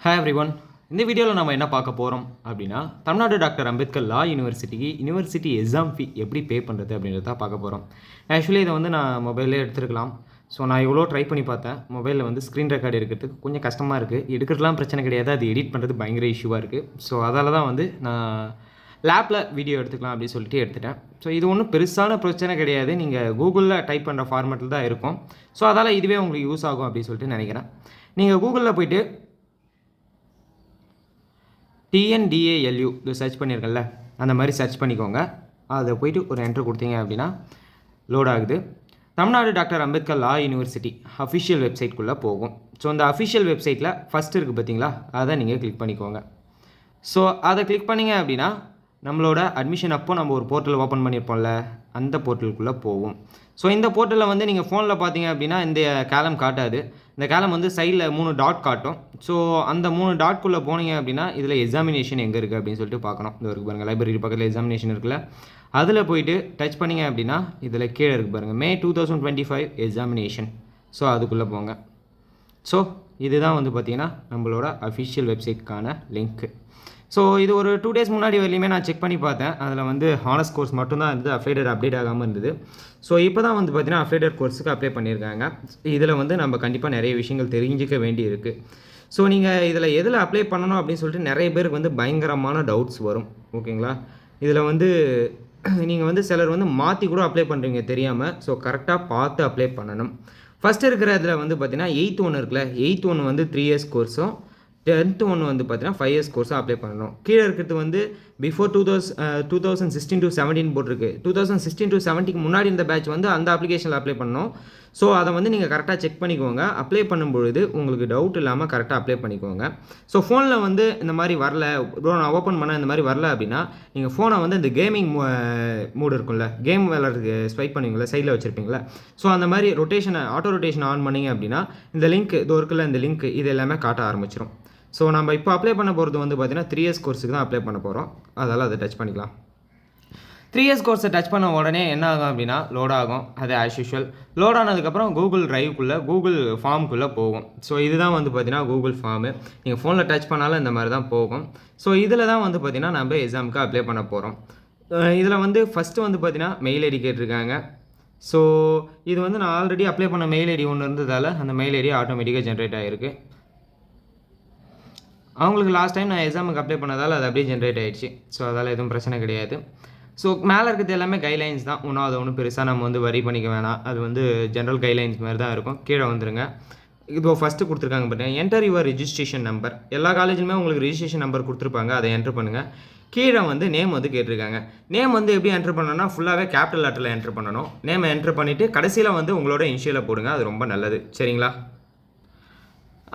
Hi everyone. இந்த வீடியோவில் நம்ம என்ன பார்க்க போகிறோம் அப்படின்னா, தமிழ்நாடு டாக்டர் அம்பேத்கர் லா யூனிவர்சிட்டிக்கு யூனிவர்சிட்டி எக்ஸாம் ஃபீ எப்படி பே பண்ணுறது அப்படின்றத பார்க்க போகிறோம். ஆக்சுவலி இதை வந்து நான் மொபைல்லே எடுத்துருக்கலாம். ஸோ நான் இவ்வளோ ட்ரை பண்ணி பார்த்தேன். மொபைலில் வந்து ஸ்க்ரீன் ரெக்கார்டு எடுக்கிறதுக்கு கொஞ்சம் கஷ்டமாக இருக்குது. எடுக்கிறதுலாம் பிரச்சனை கிடையாது, அது எடிட் பண்ணுறது பயங்கர இஷ்யூவாக இருக்குது. ஸோ அதால் தான் வந்து நான் லேப்பில் வீடியோ எடுத்துக்கலாம் அப்படின்னு சொல்லிட்டு எடுத்துட்டேன். ஸோ இது ஒன்றும் பெருசான பிரச்சனை கிடையாது. நீங்கள் கூகுளில் டைப் பண்ணுற ஃபார்மேட்டில் தான் இருக்கும். ஸோ அதால் இதுவே உங்களுக்கு யூஸ் ஆகும் அப்படின்னு சொல்லிட்டு நினைக்கிறேன். நீங்கள் கூகுளில் போய்ட்டு TNDALU இது சர்ச் பண்ணியிருக்கேன்ல, அந்த மாதிரி சர்ச் பண்ணிக்கோங்க. அதை போய்ட்டு ஒரு என்ட்ரு கொடுத்தீங்க அப்படின்னா லோட் ஆகுது. Tamil Nadu doctor Ambedkar law university official வெப்சைட்குள்ளே போகும். ஸோ அந்த அஃபிஷியல் வெப்சைட்டில் ஃபஸ்ட் இருக்குது பார்த்தீங்களா, அதை நீங்கள் கிளிக் பண்ணிக்கோங்க. ஸோ அதை கிளிக் பண்ணிங்க அப்படின்னா நம்மளோட அட்மிஷன் அப்போ நம்ம ஒரு போர்ட்டல் ஓப்பன் பண்ணியிருப்போம்ல, அந்த போர்ட்டலுக்குள்ளே போகும். ஸோ இந்த போர்ட்டலில் வந்து நீங்கள் ஃபோனில் பார்த்தீங்க அப்படின்னா இந்த காலம் காட்டாது. இந்த காலம் வந்து சைடில் 3 டாட் காட்டும். ஸோ அந்த 3 டாட்குள்ளே போனீங்க அப்படின்னா இதில் எக்ஸாமினேஷன் எங்கே இருக்குது அப்படின்னு சொல்லிட்டு பார்க்கணும். இது இருக்குது பாருங்கள், லைப்ரரி பக்கத்தில் எக்ஸாமினேஷன் இருக்குல்ல, அதில் போயிட்டு டச் பண்ணிங்க அப்படின்னா இதில் கீழே இருக்குது பாருங்கள், May 2025 எக்ஸாமினேஷன். ஸோ அதுக்குள்ளே போங்க. ஸோ இதுதான் வந்து பார்த்திங்கன்னா நம்மளோட அஃபிஷியல் வெப்சைட்க்கான லிங்க்கு. ஸோ இது ஒரு 2 days முன்னாடி வரையிலுமே நான் செக் பண்ணி பார்த்தேன். அதில் வந்து ஹானர்ஸ் கோர்ஸ் மட்டும்தான் இருந்தது, அஃப்ளைடட் அப்டேட் ஆகாமல் இருந்தது. ஸோ இப்போ தான் வந்து பார்த்திங்கன்னா அஃப்ளைடட் கோர்ஸுக்கு அப்ளை பண்ணியிருக்காங்க. இதில் வந்து நம்ம கண்டிப்பாக நிறைய விஷயங்கள் தெரிஞ்சிக்க வேண்டி இருக்குது. ஸோ நீங்கள் இதில் எதில் அப்ளை பண்ணணும் அப்படின்னு சொல்லிட்டு நிறைய பேருக்கு வந்து பயங்கரமான டவுட்ஸ் வரும். ஓகேங்களா, இதில் வந்து நீங்கள் வந்து சிலர் வந்து மாற்றி கூட அப்ளை பண்ணுறீங்க தெரியாமல். ஸோ கரெக்டாக பார்த்து அப்ளை பண்ணணும். ஃபஸ்ட்டு இருக்கிற இதில் வந்து பார்த்திங்கன்னா 8th ஒன்று இருக்குல்ல, 8th ஒன்று வந்து 3 years கோர்ஸும் 10th ஒன்று வந்து பார்த்தீங்கன்னா 5 years கோர்ஸாக அப்ளை பண்ணணும். கீழே இருக்கிறது வந்து பிஃபோர் 2016 to 17 போட்டிருக்கு. 2016 to 17க்கு முன்னாடி இந்த பேட்ச் வந்து அந்த அப்ளிகேஷனில் அப்ளை பண்ணணும். ஸோ அதை வந்து நீங்கள் கரெக்டாக செக் பண்ணிக்கோங்க. அப்ளை பண்ணும்பொழுது உங்களுக்கு டவுட் இல்லாமல் கரெக்டாக அப்ளை பண்ணிக்கோங்க. ஸோ ஃபோனில் வந்து இந்த மாதிரி வரல ப்ரோ, நான் ஓப்பன் பண்ண இந்த மாதிரி வரல அப்படின்னா நீங்கள் ஃபோனை வந்து இந்த கேமிங் மூடு இருக்கும்ல, கேம் விளையாடுறதுக்கு ஸ்வைப் பண்ணுவீங்களா, சைடில் வச்சுருப்பீங்களா. ஸோ அந்த மாதிரி ஆட்டோ ரொட்டேஷன் ஆன் பண்ணிங்க அப்படின்னா இந்த லிங்க் இது இருக்குல்ல, இந்த லிங்க் இது எல்லாமே காட்ட ஆரம்பிச்சிடும். ஸோ நம்ம இப்போ அப்ளை பண்ண போகிறது வந்து பார்த்திங்கன்னா 3 years கோர்ஸுக்கு தான் அப்ளை பண்ண போகிறோம். அதால் அதை டச் பண்ணிக்கலாம். 3 years கோர்ஸை டச் பண்ண உடனே என்ன ஆகும் அப்படின்னா லோட் ஆகும். அது ஆஸ் யூஷுவல் லோட் ஆனதுக்கப்புறம் கூகுள் ட்ரைவ்க்குள்ளே கூகுள் ஃபார்முக்குள்ளே போகும். ஸோ இதுதான் வந்து பார்த்திங்கன்னா கூகுள் ஃபார்மு. நீங்கள் ஃபோனில் டச் பண்ணாலும் இந்த மாதிரி தான் போகும். ஸோ இதில் தான் வந்து பார்த்திங்கன்னா நம்ம எக்ஸாமுக்கு அப்ளை பண்ண போகிறோம். இதில் வந்து ஃபஸ்ட்டு வந்து பார்த்திங்கன்னா மெயில் ஐடி கேட்டிருக்காங்க. ஸோ இது வந்து நான் ஆல்ரெடி அப்ளை பண்ண மெயில் ஐடி ஒன்று இருந்ததால் அந்த மெயில் ஐடி ஆட்டோமேட்டிக்காக ஜென்ரேட் ஆகிருக்கு. அவங்களுக்கு லாஸ்ட் டைம் நான் எக்ஸாமுக்கு அப்ளை பண்ணதால் அது அப்படியே ஜென்ரேட் ஆகிடுச்சு. ஸோ அதால் எதுவும் பிரச்சனை கிடையாது. ஸோ மேலே இருக்கிறது எல்லாமே கைட்லைன்ஸ் தான். ஒன்றும் பெருசாக நம்ம வந்து வரி பண்ணிக்க வேணாம். அது வந்து ஜென்ரல் கைட்லைன்ஸ் மாதிரி தான் இருக்கும். கீழே வந்துருங்க. இப்போ ஃபஸ்ட்டு கொடுத்துருக்காங்க பார்த்தீங்கன்னா என்டர் யுவர் ரிஜிஸ்ட்ரேஷன் நம்பர். எல்லா காலேஜுமே உங்களுக்கு ரிஜிஸ்ட்ரேஷன் நம்பர் கொடுத்துருப்பாங்க, அதை என்ட்ரு பண்ணுங்கள். கீழே வந்து நேம் வந்து கேட்டிருக்காங்க. நேம் வந்து எப்படி என்ட்ரு பண்ணணும்னா ஃபுல்லாகவே கேபிட்டல் லெட்டரில் என்ட்ரு பண்ணணும். நேமை என்ட்ரு பண்ணிவிட்டு கடைசியில் வந்து உங்களோட இனிஷியலை போடுங்க, அது ரொம்ப நல்லது. சரிங்களா.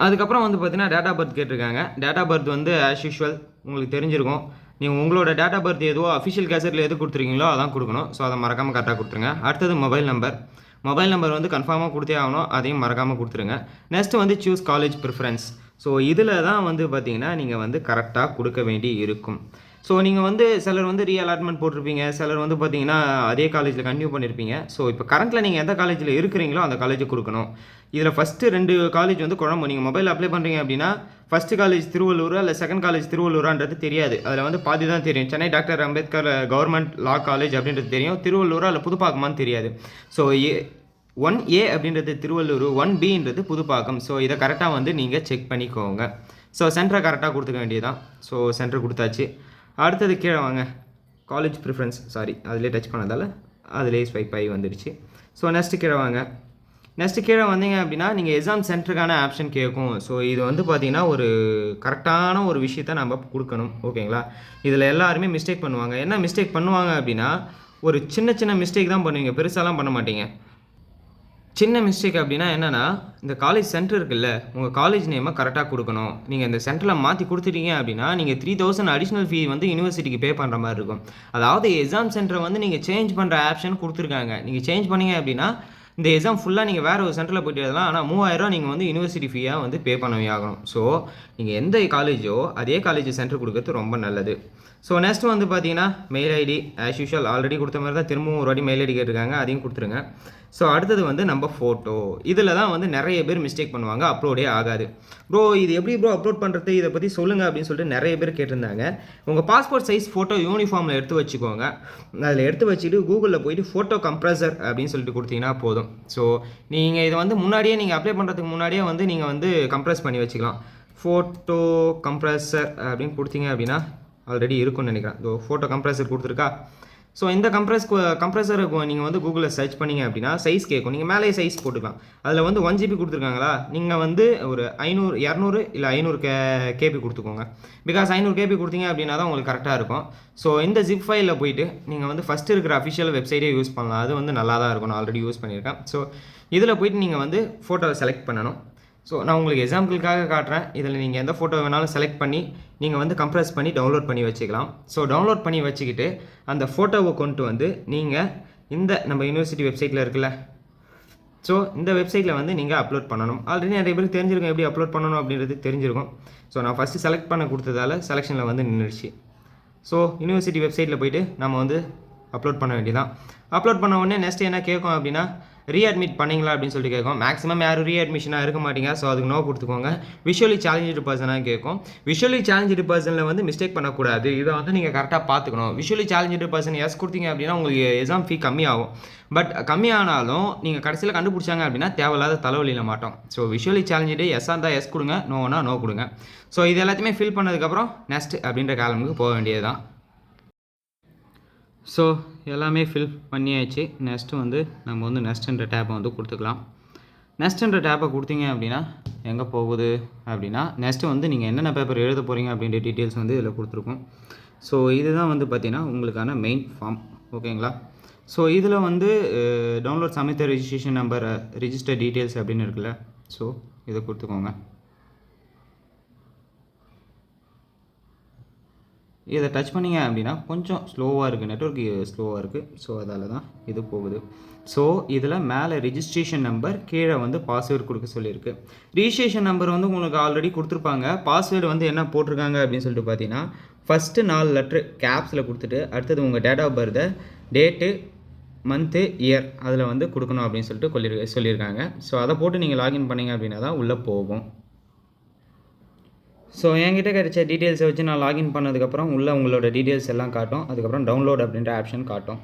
அதுக்கப்புறம் வந்து பார்த்தீங்கன்னா டேட் ஆஃப் பர்த் கேட்டிருக்காங்க. டேட் ஆஃப் பர்த் வந்து ஆஸ் யூஷுவல் உங்களுக்கு தெரிஞ்சிருக்கும். நீங்கள் உங்களோட டேட் ஆஃப் பர்த் எதுவோ அஃபிஷியல் கேசட்டில் எது கொடுத்துருக்கீங்களோ அதான் கொடுக்கணும். ஸோ அதை மறக்காமல் கரெக்டாக கொடுத்துருங்க. அடுத்தது மொபைல் நம்பர் வந்து கன்ஃபார்மாக கொடுத்தே ஆகணும், அதையும் மறக்காமல் கொடுத்துருங்க. நெக்ஸ்ட்டு வந்து சூஸ் காலேஜ் ப்ரிஃபரன்ஸ். ஸோ இதில் தான் வந்து பார்த்தீங்கன்னா நீங்கள் வந்து கரெக்டாக கொடுக்க வேண்டி இருக்கும். ஸோ நீங்கள் வந்து சிலர் வந்து ரீஅலாட்மெண்ட் போட்டிருப்பீங்க, சிலர் வந்து பார்த்தீங்கன்னா அதே காலேஜில் கன்டினியூ பண்ணியிருப்பீங்க. ஸோ இப்போ கரண்ட்டில் நீங்கள் எந்த காலேஜில் இருக்கிறீங்களோ அந்த காலேஜுக்கு கொடுக்கணும். இதில் ஃபஸ்ட்டு 2 காலேஜ் வந்து குழம்பு. நீங்கள் மொபைல் அப்ளை பண்ணுறீங்க அப்படின்னா ஃபஸ்ட்டு காலேஜ் திருவள்ளூரா இல்லை செகண்ட் காலேஜ் திருவள்ளூரான்றது தெரியாது. அதில் வந்து பாதி தான் தெரியும். சென்னை டாக்டர் அம்பேத்கர் கவர்மெண்ட் லா காலேஜ் அப்படின்றது தெரியும். திருவள்ளூரா இல்லை புதுப்பாக்கமான்னு தெரியாது. ஸோ 1A அப்படின்றது திருவள்ளூர், 1Bன்றது புதுப்பாக்கம். ஸோ இதை கரெக்டாக வந்து நீங்கள் செக் பண்ணிக்கோங்க. ஸோ சென்டரை கரெக்டாக கொடுத்துக்க வேண்டியதான். ஸோ சென்டர் கொடுத்தாச்சு. அடுத்தது கீழே வாங்க, காலேஜ் ப்ரிஃபரன்ஸ், அதிலே டச் பண்ணதால் அதிலே ஸ்வைப் ஆகி வந்துடுச்சு. ஸோ நெக்ஸ்ட்டு கீழே வந்தீங்க அப்படின்னா நீங்கள் எக்ஸாம் சென்டருக்கான ஆப்ஷன் கேட்கும். ஸோ இது வந்து பார்த்திங்கன்னா ஒரு கரெக்டான ஒரு விஷயத்த நம்ம கொடுக்கணும். ஓகேங்களா. இதில் எல்லாருமே மிஸ்டேக் பண்ணுவாங்க. என்ன மிஸ்டேக் பண்ணுவாங்க அப்படின்னா ஒரு சின்ன மிஸ்டேக் தான் பண்ணுவீங்க, பெருசாலாம் பண்ண மாட்டீங்க. சின்ன மிஸ்டேக் அப்படின்னா என்னென்னா இந்த காலேஜ் சென்டர் இருக்குல்ல, உங்கள் காலேஜ் நேமை கரெக்டாக கொடுக்கணும். நீங்கள் இந்த சென்டரில் மாற்றி கொடுத்துட்டீங்க அப்படின்னா நீங்கள் 3000 அடிஷ்னல் ஃபீ வந்து யூனிவர்சிட்டிக்கு பே பண்ணுற மாதிரி இருக்கும். அதாவது எக்ஸாம் சென்டரை வந்து நீங்கள் சேஞ்ச் பண்ணுற ஆப்ஷன் கொடுத்துருக்காங்க. நீங்கள் சேஞ்ச் பண்ணீங்க அப்படின்னா இந்த எக்ஸாம் ஃபுல்லாக நீங்கள் வேறு ஒரு சென்டரில் போய்ட்டு எழுதலாம். ஆனால் 3000 நீங்கள் வந்து யூனிவர்சிட்டி ஃபீயாக வந்து பே பண்ணவே ஆகணும். ஸோ நீங்கள் எந்த காலேஜோ அதே காலேஜ் சென்டர் கொடுக்கறது ரொம்ப நல்லது. ஸோ நெக்ஸ்ட் வந்து பார்த்தீங்கன்னா mail ID as usual already கொடுத்த மாதிரி தான் திரும்பவும் ஒரு வாட்டி மெயில் ஐடி கேட்டிருக்காங்க, அதையும் கொடுத்துருங்க. ஸோ அடுத்தது வந்து நம்ம ஃபோட்டோ. இதில் தான் வந்து நிறைய பேர் மிஸ்டேக் பண்ணுவாங்க, அப்லோடே ஆகாது. ப்ரோ இது எப்படி ப்ரோ அப்லோட் பண்ணுறது, இதை பற்றி சொல்லுங்கள் அப்படின்னு சொல்லிட்டு நிறைய பேர் கேட்டிருந்தாங்க. உங்கள் பாஸ்போர்ட் சைஸ் ஃபோட்டோ யூனிஃபார்மில் எடுத்து வச்சுக்கோங்க. அதில் எடுத்து வச்சுட்டு கூகுளில் போயிட்டு ஃபோட்டோ கம்ப்ரஸர் அப்படின்னு சொல்லிட்டு கொடுத்தீங்கன்னா போதும். ஸோ நீங்கள் இதை வந்து முன்னாடியே நீங்கள் அப்ளை பண்ணுறதுக்கு முன்னாடியே வந்து நீங்கள் வந்து கம்ப்ரஸ் பண்ணி வச்சுக்கலாம். ஃபோட்டோ கம்ப்ரஸர் அப்படின்னு கொடுத்தீங்க அப்படின்னா ஆல்ரெடி இருக்குன்னு நினைக்கிறேன். ஃபோட்டோ கம்ப்ரஸர் கொடுத்துருக்கா. ஸோ இந்த கம்ப்ரஸரை நீங்கள் வந்து கூகுளில் சர்ச் பண்ணிங்க அப்படின்னா சைஸ் கேட்கும். நீங்கள் மேலே சைஸ் போட்டுக்கலாம். அதில் வந்து 1 GB கொடுத்துருக்காங்களா, நீங்கள் வந்து ஒரு 200 இல்லை 500 கேபி கொடுத்துக்கோங்க. பிகாஸ் 500 கேபி கொடுத்தீங்க அப்படின்னா தான் உங்களுக்கு கரெக்டாக இருக்கும். ஸோ இந்த ஜிப் ஃபைலில் போயிட்டு நீங்கள் வந்து ஃபஸ்ட்டு இருக்கிற அஃபிஷியல் வெப்சைட்டே யூஸ் பண்ணலாம். அது வந்து நல்லா தான் இருக்கும், நான் ஆல்ரெடி யூஸ் பண்ணியிருக்கேன். ஸோ இதில் போயிட்டு நீங்கள் வந்து ஃபோட்டோவை செலக்ட் பண்ணணும். ஸோ நான் உங்களுக்கு எக்ஸாம்பிளுக்காக காட்டுறேன். இதில் நீங்கள் எந்த ஃபோட்டோ வேணாலும் செலக்ட் பண்ணி நீங்கள் வந்து கம்ப்ரஸ் பண்ணி டவுன்லோட் பண்ணி வச்சுக்கலாம். ஸோ டவுன்லோட் பண்ணி வச்சுக்கிட்டு அந்த ஃபோட்டோவை கொண்டு வந்து நீங்கள் இந்த நம்ம யூனிவர்சிட்டி வெப்சைட்டில் இருக்குல்ல, ஸோ இந்த வெப்சைட்டில் வந்து நீங்கள் அப்லோட் பண்ணணும். ஆல்ரெடி நிறைய பேருக்கு தெரிஞ்சிருக்கும் எப்படி அப்லோட் பண்ணணும் அப்படின்றது தெரிஞ்சிருக்கும். ஸோ நான் ஃபஸ்ட்டு செலக்ட் பண்ண கொடுத்ததால செலெக்ஷனில் வந்து நின்றுச்சு. ஸோ யூனிவர்சிட்டி வெப்சைட்டில் போய்ட்டு நம்ம வந்து அப்லோட் பண்ண வேண்டியதான். அப்லோட் பண்ண உடனே நெக்ஸ்ட் என்ன கேட்கும் அப்படின்னா, ரீஅட்மிட் பண்ணிங்களா அப்படின்னு சொல்லிட்டு கேட்கும். மேக்ஸிமம் யாரும் ரீஅட்மிஷனாக இருக்க மாட்டீங்க. ஸோ அதுக்கு நோ கொடுத்துக்கோங்க. விஷுவலி சேலஞ்சு பர்சனாக கேட்கும். விஷுவலி சேலஞ்சு பர்சனில் வந்து மிஸ்டேக் பண்ணக்கூடாது. இதை வந்து நீங்கள் கரெக்டாக பார்த்துக்கணும். விஷுவலி சேலஞ்சு பர்சன் எஸ் கொடுத்தீங்க அப்படின்னா உங்களுக்கு எக்ஸாம் ஃபீ கம்மியாகும். பட் கம்மியானாலும் நீங்கள் கடைசியில் கண்டுபிடிச்சாங்க அப்படின்னா தேவையில்லாத தலைவலியில் மாட்டோம். ஸோ விஷுவலி சேலஞ்சு எஸ்ஸாக இருந்தால் எஸ் கொடுங்க, நோனா நோ கொடுங்க. ஸோ இது எல்லாத்தையுமே ஃபில் பண்ணதுக்கப்புறம் நெக்ஸ்ட் அப்படின்ற காலமுக்கு போக வேண்டியது தான். ஸோ எல்லாமே ஃபில் பண்ணியாச்சு. நெக்ஸ்ட்டு வந்து நம்ம வந்து நெக்ஸ்ட்ன்ற டேப்பை வந்து கொடுத்துக்கலாம். நெக்ஸ்ட்ன்ற டேப்பை கொடுத்தீங்க அப்படின்னா எங்கே போகுது அப்படின்னா, நெக்ஸ்ட்டு வந்து நீங்கள் என்னென்ன பேப்பர் எழுத போகிறீங்க அப்படின்ற டீட்டெயில்ஸ் வந்து இதில் கொடுத்துருக்கோம். ஸோ இதுதான் வந்து பார்த்திங்கன்னா உங்களுக்கான மெயின் ஃபார்ம். ஓகேங்களா. ஸோ இதில் வந்து download submit registration number register details அப்படின்னு இருக்குல்ல, ஸோ இதை கொடுத்துக்கோங்க. இதை டச் பண்ணிங்க அப்படின்னா கொஞ்சம் ஸ்லோவாக இருக்குது, நெட்வொர்க் ஸ்லோவாக இருக்குது. ஸோ அதால் தான் இது போகுது. ஸோ இதில் மேலே ரிஜிஸ்ட்ரேஷன் நம்பர், கீழே வந்து பாஸ்வேர்டு கொடுக்க சொல்லியிருக்கு. ரிஜிஸ்ட்ரேஷன் நம்பர் வந்து உங்களுக்கு ஆல்ரெடி கொடுத்துருப்பாங்க. பாஸ்வேர்டு வந்து என்ன போட்டிருக்காங்க அப்படின்னு சொல்லிட்டு பார்த்தீங்கன்னா, ஃபஸ்ட்டு 4 லெட்ரு கேப்ஸில் கொடுத்துட்டு அடுத்தது உங்கள் டேட் ஆஃப் பர்த்தை, டேட்டு, மந்த்து, இயர் அதில் வந்து கொடுக்கணும் அப்படின்னு சொல்லிட்டு சொல்லியிருக்காங்க. ஸோ அதை போட்டு நீங்கள் லாகின் பண்ணிங்க அப்படின்னா தான் உள்ளே போகும். ஸோ என்கிட்ட கிடைச்ச டீட்டெயில்ஸை வச்சு நான் லாகின் பண்ணதுக்கப்புறம் உள்ளே உங்களோட டீட்டெயில்ஸ் எல்லாம் காட்டும். அதுக்கப்புறம் டவுன்லோட் அப்படின்ற ஆப்ஷன் காட்டும்.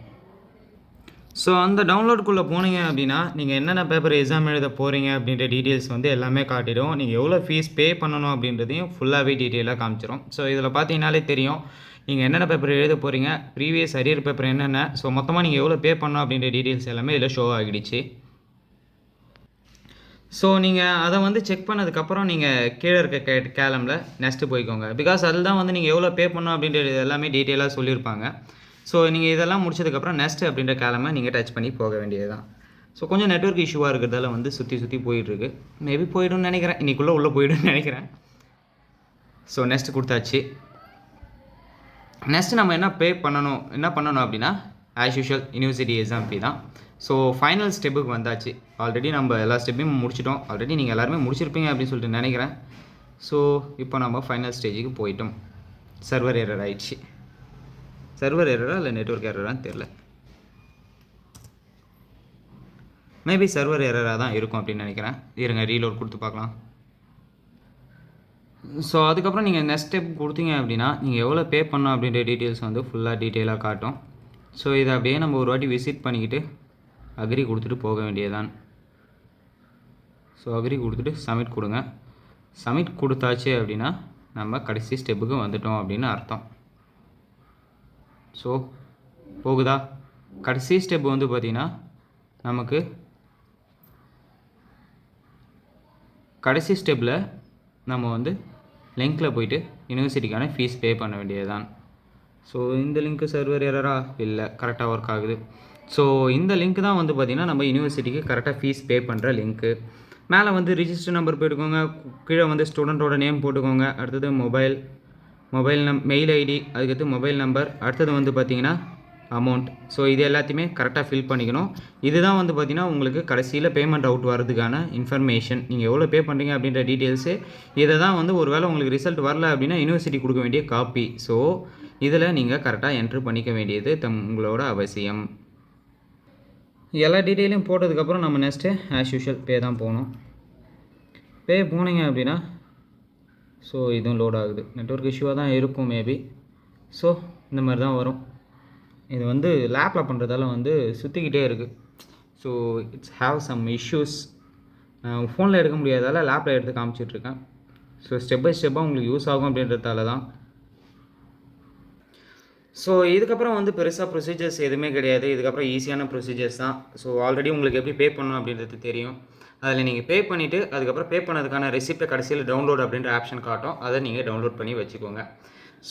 ஸோ அந்த டவுன்லோடுக்குள்ளே போனீங்க அப்படின்னா நீங்கள் என்னென்ன பேப்பர் எக்ஸாம் எழுத போகிறீங்க அப்படின்ற டீட்டெயில்ஸ் வந்து எல்லாமே காட்டிடும். நீங்கள் எவ்வளோ ஃபீஸ் பே பண்ணணும் அப்படின்றதையும் ஃபுல்லாகவே டீட்டெயிலாக காமிச்சிடும். ஸோ இதில் பார்த்தீங்கன்னாலே தெரியும் நீங்கள் என்னென்ன பேப்பர் எழுத போகிறீங்க, ப்ரீவியஸ் அரியர் பேப்பர் என்னென்ன, ஸோ மொத்தமாக நீங்கள் எவ்வளோ பே பண்ணணும் அப்படின்ற டீட்டெயில்ஸ் எல்லாமே இதில் ஷோ ஆகிடுச்சு. ஸோ நீங்கள் அதை வந்து செக் பண்ணதுக்கப்புறம் நீங்கள் கீழே இருக்க கேலமில் நெக்ஸ்ட்டு போய்க்கோங்க. பிகாஸ் அதில் தான் வந்து நீங்கள் எவ்வளோ பே பண்ணணும் அப்படின்றது எல்லாமே டீட்டெயிலாக சொல்லியிருப்பாங்க. ஸோ நீங்கள் இதெல்லாம் முடிச்சதுக்கப்புறம் நெக்ஸ்ட் அப்படின்ற கேலமை நீங்கள் டச் பண்ணி போக வேண்டியது தான். ஸோ கொஞ்சம் நெட்வொர்க் இஷ்யூவாக இருக்கிறதால வந்து சுற்றி போயிட்டுருக்கு. மேபி போய்டும்னு நினைக்கிறேன், இன்றைக்குள்ளே உள்ளே போய்டும்னு நினைக்கிறேன். ஸோ நெக்ஸ்ட் கொடுத்தாச்சு. நெக்ஸ்ட்டு நம்ம என்ன பண்ணணும் அப்படின்னா, as usual university exam fee தான். ஸோ ஃபைனல் ஸ்டெப்புக்கு வந்தாச்சு. ஆல்ரெடி நம்ம எல்லா ஸ்டெப்பையும் முடிச்சிட்டோம். ஆல்ரெடி நீங்கள் எல்லாருமே முடிச்சிருப்பீங்க அப்படின்னு சொல்லிட்டு நினைக்கிறேன். ஸோ இப்போ நம்ம ஃபைனல் ஸ்டேஜுக்கு போயிட்டோம். சர்வர் எரர் ஆயிடுச்சு. சர்வர் எரரா இல்லை நெட்வொர்க் எரரான்னு தெரில. மேபி சர்வர் எரராக தான் இருக்கும் அப்படின்னு நினைக்கிறேன். இருங்க ரீலோட் கொடுத்து பார்க்கலாம். ஸோ அதுக்கப்புறம் நீங்கள் நெக்ஸ்ட் ஸ்டெப் கொடுத்தீங்க அப்படின்னா நீங்கள் எவ்வளோ பே பண்ணணும் அப்படின்ற டீட்டெயில்ஸ் வந்து ஃபுல்லாக டீட்டெயிலாக காட்டும். ஸோ இதை அப்படியே நம்ம ஒரு வாட்டி விசிட் பண்ணிக்கிட்டு அக்ரி கொடுத்துட்டு போக வேண்டியதான். ஸோ அக்ரி கொடுத்துட்டு சப்மிட் கொடுங்க. சப்மிட் கொடுத்தாச்சு அப்படின்னா நம்ம கடைசி ஸ்டெப்புக்கு வந்துட்டோம் அப்படின்னு அர்த்தம். ஸோ போகுதா. கடைசி ஸ்டெப் வந்து பார்த்திங்கன்னா நமக்கு கடைசி ஸ்டெப்பில் நம்ம வந்து லிங்க்கில் போயிட்டு யூனிவர்சிட்டிக்கான ஃபீஸ் பே பண்ண வேண்டியது தான். ஸோ இந்த லிங்க்கு சர்வர் எரரா இல்லை, கரெக்டாக ஒர்க் ஆகுது. ஸோ இந்த லிங்க் தான் வந்து பார்த்திங்கன்னா நம்ம யூனிவர்சிட்டிக்கு கரெக்டாக ஃபீஸ் பே பண்ணுற லிங்க்கு. மேலே வந்து ரிஜிஸ்டர் நம்பர் போட்டுக்கோங்க, கீழே வந்து ஸ்டூடெண்ட்டோட நேம் போட்டுக்கோங்க, அடுத்தது மெயில் ஐடி, அதுக்கடுத்து மொபைல் நம்பர், அடுத்தது வந்து பார்த்திங்கன்னா அமௌண்ட். ஸோ இது எல்லாத்தையுமே கரெக்டாக ஃபில் பண்ணிக்கணும். இதுதான் வந்து பார்த்திங்கன்னா உங்களுக்கு கடைசியில் பேமெண்ட் அவுட் வரதுக்கான இன்ஃபர்மேஷன். நீங்கள் எவ்வளோ பே பண்ணுறீங்க அப்படின்ற டீட்டெயில்ஸு. இதை தான் வந்து ஒரு வேளை உங்களுக்கு ரிசல்ட் வரல அப்படின்னா யூனிவர்சிட்டி கொடுக்க வேண்டிய காப்பி. ஸோ இதில் நீங்கள் கரெக்டாக என்ட்ரு பண்ணிக்க வேண்டியது உங்களோட அவசியம். எல்லா டீட்டெயிலையும் போட்டதுக்கப்புறம் நம்ம நெக்ஸ்ட்டு ஆஸ் யூஷுவல் பே தான் போகணும். பே போனீங்க அப்படின்னா ஸோ இதுவும் லோட் ஆகுது. நெட்வொர்க் இஷ்யூவாக தான் இருக்கும் மேபி. ஸோ இந்த மாதிரி தான் வரும். இது வந்து லேப்பில் பண்ணுறதால வந்து சுற்றிக்கிட்டே இருக்குது. So it's have some issues. ஃபோனில் எடுக்க முடியாதால லேப்பில் எடுத்து காமிச்சிட்ருக்கேன். ஸோ ஸ்டெப் பை ஸ்டெப்பாக உங்களுக்கு யூஸ் ஆகும் அப்படின்றதால தான். ஸோ இதுக்கப்புறம் வந்து பெருசாக ப்ரொசீஜர்ஸ் எதுவுமே கிடையாது. இதுக்கப்புறம் ஈஸியான ப்ரொசீஜர்ஸ் தான். ஸோ ஆல்ரெடி உங்களுக்கு எப்படி பே பண்ணணும் அப்படின்றது தெரியும். அதில் நீங்கள் பே பண்ணிவிட்டு அதுக்கப்புறம் பே பண்ணதுக்கான ரெசிப்டை கடைசியில் டவுன்லோட் அப்படின்ற ஆப்ஷன் காட்டும். அதை நீங்கள் டவுன்லோட் பண்ணி வச்சுக்கோங்க.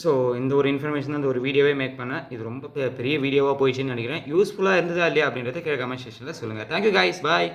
ஸோ இந்த ஒரு இன்ஃபர்மேஷன் தான் இந்த ஒரு வீடியோவே மேக் பண்ணேன். இது ரொம்ப பெரிய வீடியோவாக போயிடுச்சுன்னு நினைக்கிறேன். யூஸ்ஃபுல்லாக இருந்ததா இல்லையா அப்படின்றத கீழே கமெண்ட் செக்ஷனில் சொல்லுங்கள். தேங்க்யூ கைஸ், பாய்.